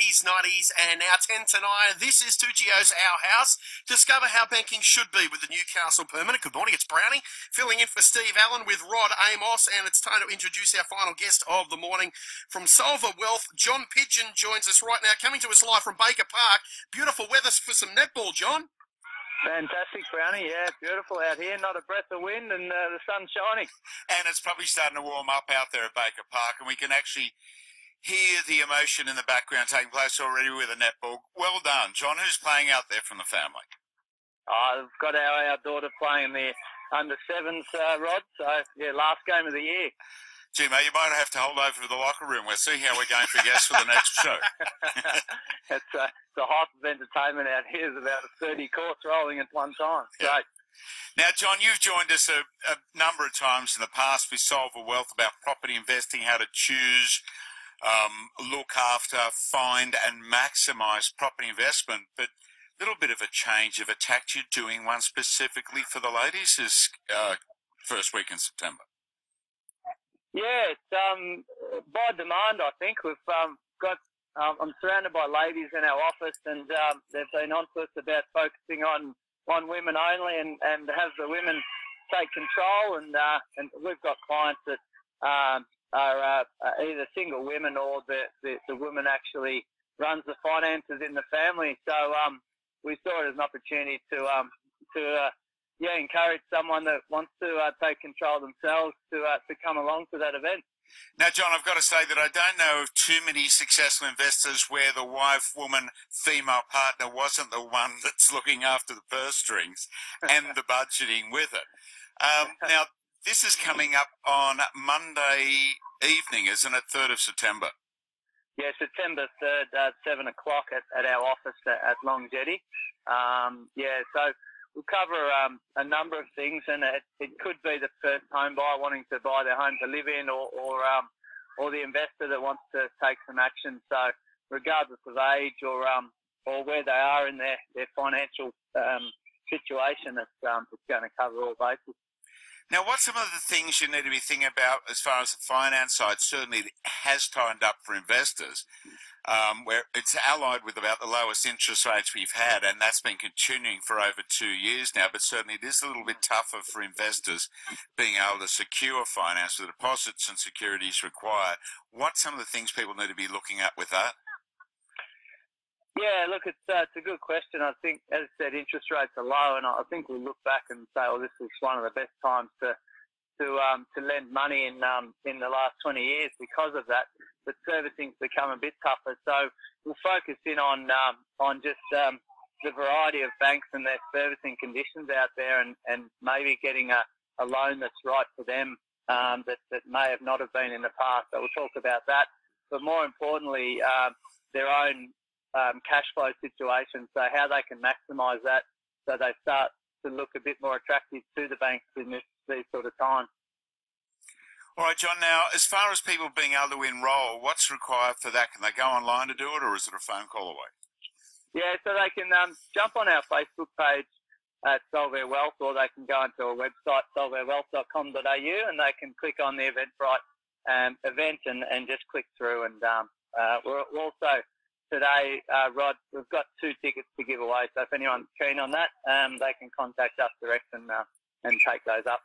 80s, 90s, and now 10 to 9. This is 2GO's Our House. Discover how banking should be with the Newcastle Permanent. Good morning, it's Brownie, filling in for Steve Allen with Rod Amos, and it's time to introduce our final guest of the morning from Solver Wealth. John Pidgeon joins us right now, coming to us live from Baker Park. Beautiful weather for some netball, John. Fantastic, Brownie. Yeah, it's beautiful out here. Not a breath of wind, and the sun's shining. And it's probably starting to warm up out there at Baker Park, and we can actually hear the emotion in the background taking place already with a netball. Well done, John. Who's playing out there from the family? I've got our daughter playing the under-sevens, Rod. So, yeah, last game of the year. Gee, mate, you might have to hold over to the locker room. We'll see how we're going for guests for the next show. It's a hype of entertainment out here. There's about 30 courts rolling at one time. Yeah. Great. Now, John, you've joined us a number of times in the past with Solver Wealth about property investing, how to choose, look after, find and maximise property investment. But a little bit of a change of attack. You're doing one specifically for the ladies is first week in September. Yeah, it's by demand, I think. We've got. I'm surrounded by ladies in our office, and they've been on to us about focusing on women only, and have the women take control. And we've got clients that are either single women or the woman actually runs the finances in the family. So we saw it as an opportunity to encourage someone that wants to take control themselves to come along to that event. Now, John, I've got to say that I don't know of too many successful investors where the wife, woman, female partner wasn't the one that's looking after the purse strings and the budgeting with it. Now, this is coming up on Monday evening, isn't it? 3rd of September. Yeah, September 3rd, 7 o'clock at our office at Long Jetty. So we'll cover a number of things, and it could be the first home buyer wanting to buy their home to live in, or the investor that wants to take some action. So regardless of age or where they are in their financial situation, it's going to cover all bases. Now, what's some of the things you need to be thinking about as far as the finance side? Certainly it has tightened up for investors, where it's allied with about the lowest interest rates we've had, and that's been continuing for over 2 years now, but certainly it is a little bit tougher for investors being able to secure finance with deposits and securities required. What's some of the things people need to be looking at with that? Yeah, look, it's a good question. I think, as I said, interest rates are low, and I think we'll look back and say, "Oh, this was one of the best times to lend money in the last 20 years because of that." But servicing's become a bit tougher, so we'll focus in on just the variety of banks and their servicing conditions out there, and maybe getting a loan that's right for them that may have not have been in the past. So we'll talk about that, but more importantly, their own cash flow situation, so how they can maximise that so they start to look a bit more attractive to the banks in these sort of times. All right, John, now, as far as people being able to enrol, what's required for that? Can they go online to do it, or is it a phone call away? Yeah, so they can jump on our Facebook page at Solver Wealth, or they can go into our website, solverwealth.com.au, and they can click on the Eventbrite event and just click through. And we're also... Today, Rod, we've got 2 tickets to give away, so if anyone's keen on that, they can contact us direct and take those up.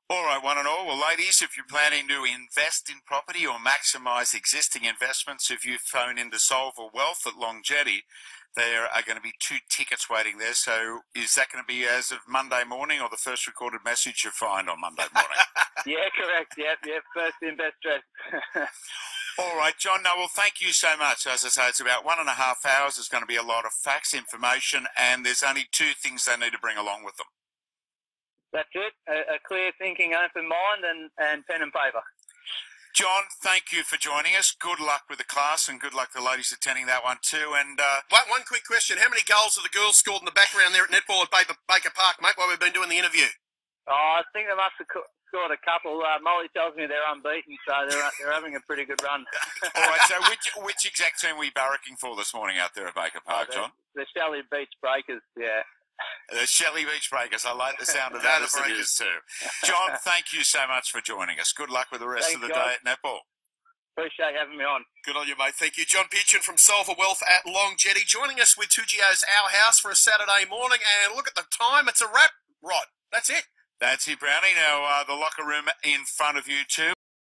All right, one and all. Well, ladies, if you're planning to invest in property or maximise existing investments, if you phone into Solver Wealth at Long Jetty, there are going to be 2 tickets waiting there. So is that going to be as of Monday morning, or the first recorded message you find on Monday morning? Yeah, correct. Yep. First in, best dressed. All right, John. No, well, thank you so much. As I say, it's about 1.5 hours. There's going to be a lot of facts, information, and there's only 2 things they need to bring along with them. That's it. A clear thinking, open mind, and pen and paper. John, thank you for joining us. Good luck with the class, and good luck to the ladies attending that one too. And one quick question. How many goals have the girls scored in the background there at netball at Baker Park, mate, while we've been doing the interview? Oh, I think they must have scored a couple. Molly tells me they're unbeaten, so they're having a pretty good run. All right, so which exact team were you barracking for this morning out there at Baker Park, John? The Shelley Beach Breakers, yeah. The Shelley Beach Breakers. I like the sound of that as it is too. John, thank you so much for joining us. Good luck with the rest of the day at netball. Appreciate having me on. Good on you, mate. Thank you. John Pidgeon from Solver Wealth at Long Jetty joining us with 2GO's Our House for a Saturday morning. And look at the time. It's a wrap, Rod. That's it. That's it, Brownie. Now, the locker room in front of you too.